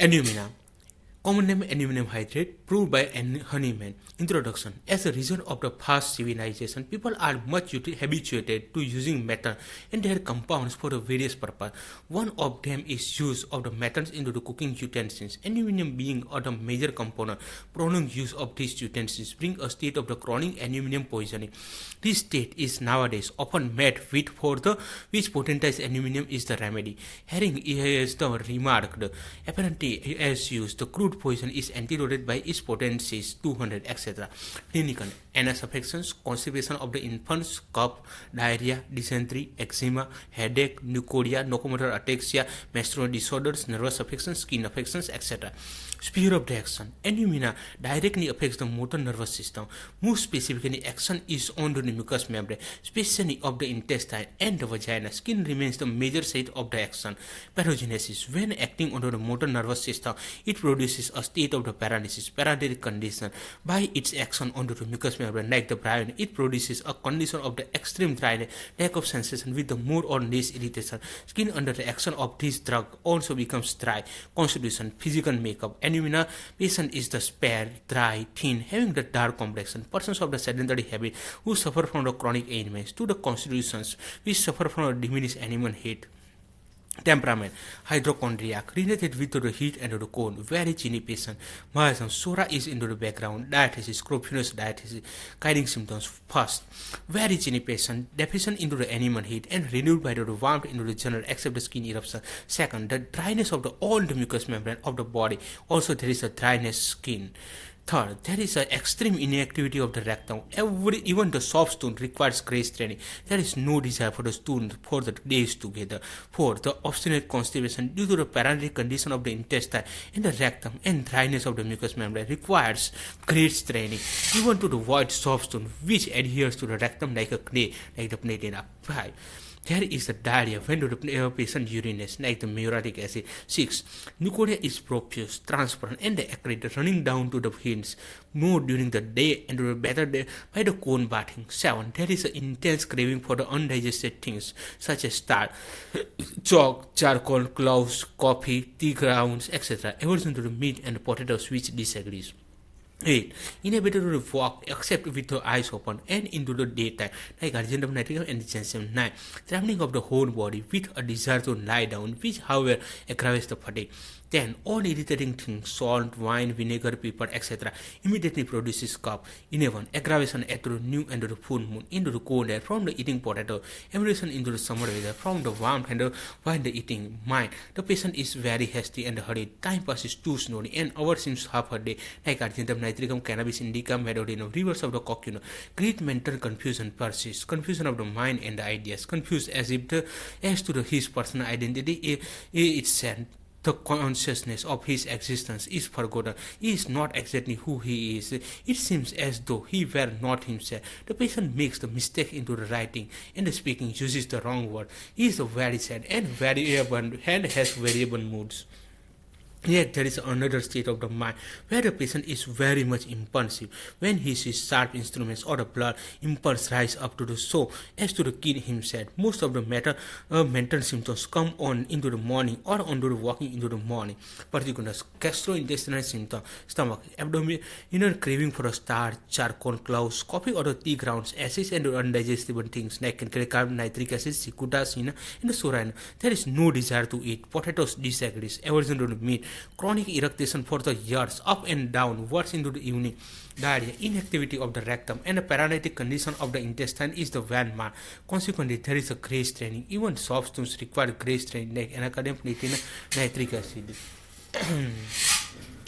Alumina. Common name aluminum hydrate, proved by Honeyman. Introduction. As a result of the past civilization, people are much habituated to using metal and their compounds for the various purposes. One of them is use of the metals into the cooking utensils. Aluminum being the major component, prolonged use of these utensils bring a state of the chronic aluminum poisoning. This state is nowadays often met with for the which potentized aluminum is the remedy. Herring is the remarked. Apparently, as used, the crude poison is antidoted by its potencies 200, etc. Clinical anus affections, constipation of the infants, cough, diarrhea, dysentery, eczema, headache, leukorrhea, locomotor ataxia, menstrual disorders, nervous affections, skin affections, etc. Sphere of the action. Alumina directly affects the motor nervous system. More specifically, action is on the mucous membrane, especially of the intestine and the vagina. Skin remains the major site of the action. Pathogenesis. When acting on the motor nervous system, it produces a state of the paralysis, paralytic condition. By its action on the mucous membrane, like the brain, it produces a condition of the extreme dryness, lack of sensation with the more or less irritation. Skin under the action of this drug also becomes dry. Constitution, physical makeup. Alumina patient is the spare, dry, thin, having the dark complexion. Persons of the sedentary habit who suffer from the chronic ailments. To the constitutions which suffer from a diminished animal heat. Temperament, hypochondriac, related with the heat and the cold, very chilly patient. Mahism, Sora is into the background, diathesis, scrofulous diathesis, guiding symptoms. First, very chilly patient, deficient into the animal heat and renewed by the warmth into the general except the skin eruption. Second, the dryness of the all the mucous membrane of the body, also there is a dryness skin. Third, there is an extreme inactivity of the rectum. Even the soft stone requires grace training. There is no desire for the stone for the days together. Fourth, the obstinate constipation due to the paralytic condition of the intestine and the rectum and dryness of the mucous membrane requires great training. Even to the white soft stone which adheres to the rectum like a clay, like the platina. 5. There is the diarrhea when the patient urinates like the muriatic acid. 6. Leukorrhea is profuse, transparent and acrid, running down to the veins more during the day and the better day by the cold bathing. 7. There is an intense craving for the undigested things such as starch, chalk, charcoal, cloves, coffee, tea grounds, etc. Aversion to the meat and potatoes which disagrees. 8. Inability to walk except with the eyes open and into the daytime, like argentum nitricum and ginseng. 9. Trembling of the whole body with a desire to lie down, which however aggravates the fatigue. 10. All irritating things, salt, wine, vinegar, pepper, etc. immediately produces cough. 11. Aggravation at the new and the full moon, into the cold air from the eating potato, emigration into the summer weather from the warmth and while the eating. Mind. The patient is very hasty and hurried. Time passes too slowly and hours seems half a day, like argentum nitricum, cannabis indica, medodinum, reverse of the coquino. Great mental confusion persists. Confusion of the mind and the ideas. Confused as to his personal identity is said. The consciousness of his existence is forgotten. He is not exactly who he is. It seems as though he were not himself. The patient makes the mistake into the writing and the speaking uses the wrong word. He is very sad and variable and has variable moods. Yet there is another state of the mind where the patient is very much impulsive. When he sees sharp instruments or the blood, impulse rise up to the so as to the kill himself. Most of the mental symptoms come on into the morning or on the walking into the morning. Particular gastrointestinal symptom, stomach, abdominal craving for a starch, charcoal, cloves, coffee or the tea grounds, acids and undigestible things like calcium, nitric acid, cicuta, sina, and the sorina. There is no desire to eat. Potatoes disagrees, aversion to the meat. Chronic eructation for the years, up and down, worse into the evening. Diarrhea, inactivity of the rectum, and a paralytic condition of the intestine is the van man. Consequently, there is a grace training. Even soft stones require grace training, like anacadam, platina, nitric acid.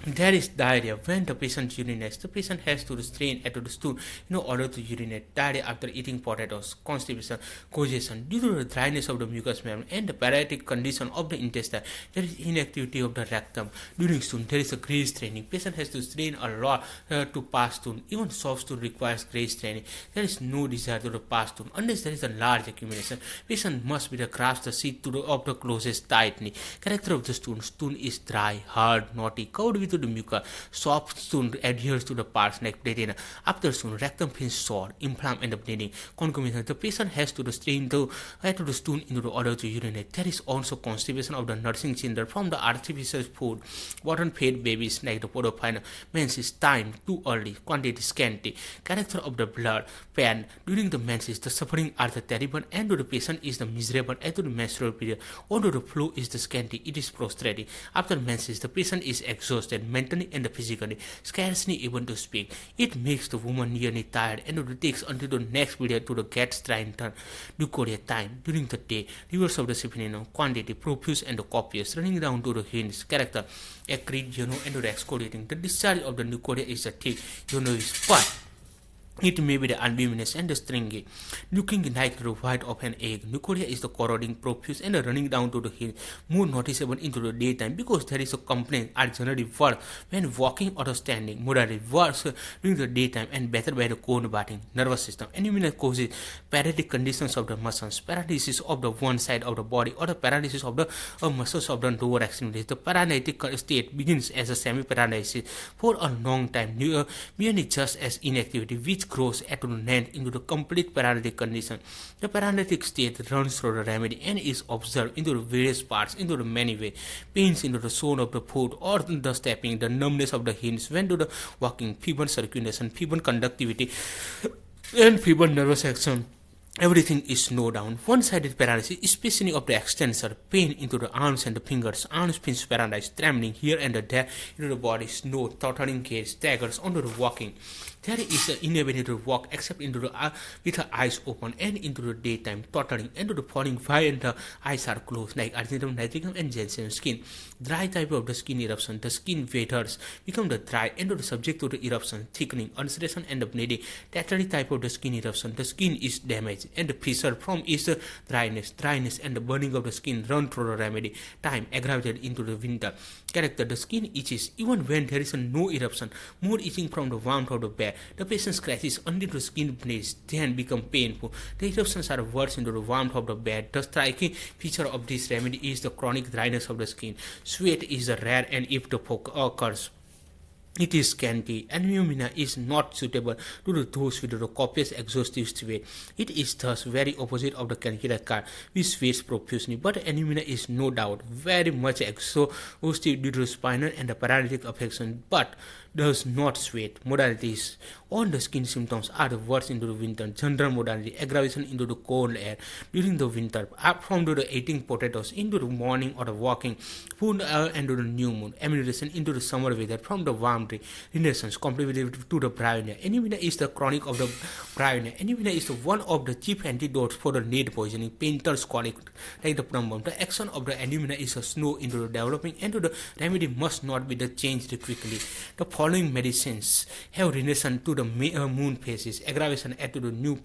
There is diarrhea. When the patient urinates, the patient has to strain at the stool in order to urinate. Diarrhea after eating potatoes. Constipation, congestion. Due to the dryness of the mucous membrane and the paralytic condition of the intestine, there is inactivity of the rectum. During stool, there is a grace training. Patient has to strain a lot to pass stool. Even soft stool requires grace training. There is no desire to the pass stool unless there is a large accumulation. Patient must be the grasp the seat of the closest tightly. Character of the stool. Stool is dry, hard, knotty, covered with to the mucus. Soft stool adheres to the parts like platina. After stool, rectum feels sore, inflamed, and bleeding. Concomitant, the patient has to strain to the stool into the order to urinate. There is also constipation of the nursing children from the artificial food. Bottom-fed babies like the podophile. Menses time too early, quantity scanty. Character of the blood pan during the menses. The suffering are the terrible, and the patient is the miserable at the menstrual period. Although the flow is the scanty, it is prostrating. After menses, the patient is exhausted mentally and physically, scarcely able to speak. It makes the woman nearly tired, and it takes until the next period to get dry in turn. Leukorrhea time during the day. Rivers of the seminal quantity profuse and copious, running down to the hinge. Character acrid, and excoriating. The discharge of the leukorrhea is a thick, yellowish but it may be the albuminous and the stringy, looking like the white of an egg. Leukorrhea is the corroding, profuse, and running down to the heel, more noticeable into the daytime because there is a complaint are generally worse when walking or standing, moderately worse during the daytime, and better by the cold bathing. Nervous system. Anemia causes paralytic conditions of the muscles, paralysis of the one side of the body, or the paralysis of the muscles of the lower extremities. The paralytic state begins as a semi-paralysis for a long time, merely just as inactivity, which grows at an end into the complete paralytic condition. The paralytic state runs through the remedy and is observed into the various parts into the many ways. Pains into the sole of the foot or the stepping, the numbness of the hinge when to the walking, feeble circulation, feeble conductivity, and feeble nervous action. Everything is slowed down. One-sided paralysis, especially of the extensor, pain into the arms and the fingers, arms fins paralyzed, trembling here and there into the body, slow, tottering gait, staggers onto the walking. There is an inability to walk except into the with the eyes open and into the daytime, tottering into the falling while and the eyes are closed like argentum nitricum and Jensen skin. Dry type of the skin eruption, the skin withers, become the dry and the subject to the eruption, thickening, ulceration and the bleeding. Tetrary type of the skin eruption, the skin is damaged and the pressure from is dryness and the burning of the skin run through the remedy. Time aggravated into the winter. Character, the skin itches even when there is no eruption, more itching from the warmth of the bed. The patient scratches until the skin bleeds, then become painful. The eruptions are worse into the warmth of the bed. The striking feature of this remedy is the chronic dryness of the skin. Sweat is rare and if the occurs, it is scanty. Alumina is not suitable to those with the copious exhaustive sweat. It is thus very opposite of the calculator card, which sweats profusely. But alumina is no doubt very much exhaustive due to spinal and the paralytic affection, but does not sweat. Modalities. All the skin symptoms are the worst into the winter. General modality, aggravation into the cold air during the winter, up from the eating potatoes into the morning or the walking, food into the new moon, ammunition into the summer weather from the warm day, renaissance, complementary to the bryonia. Anemia is the chronic of the bryonia. Anemia is one of the chief antidotes for the lead poisoning, painter's colic, like the plum bomb. The action of the anemia is a slow into the developing, and the remedy must not be changed quickly. The following medicines have renaissance to the moon phases, aggravation at the new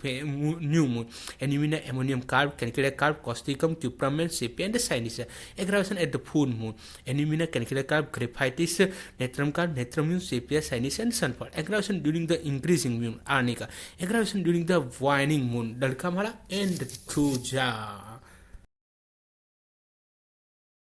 moon, anemia, ammonium carb, caniculated carb, causticum, cupramen, sepia, and the synesthesia. Aggravation at the full moon, anemia, caniculated carb, graphitis, natrum carb, natrum, sepia, synesthesia, and sulfur. Aggravation during the increasing moon, arnica. Aggravation during the waning moon, dalkamala, and tuja.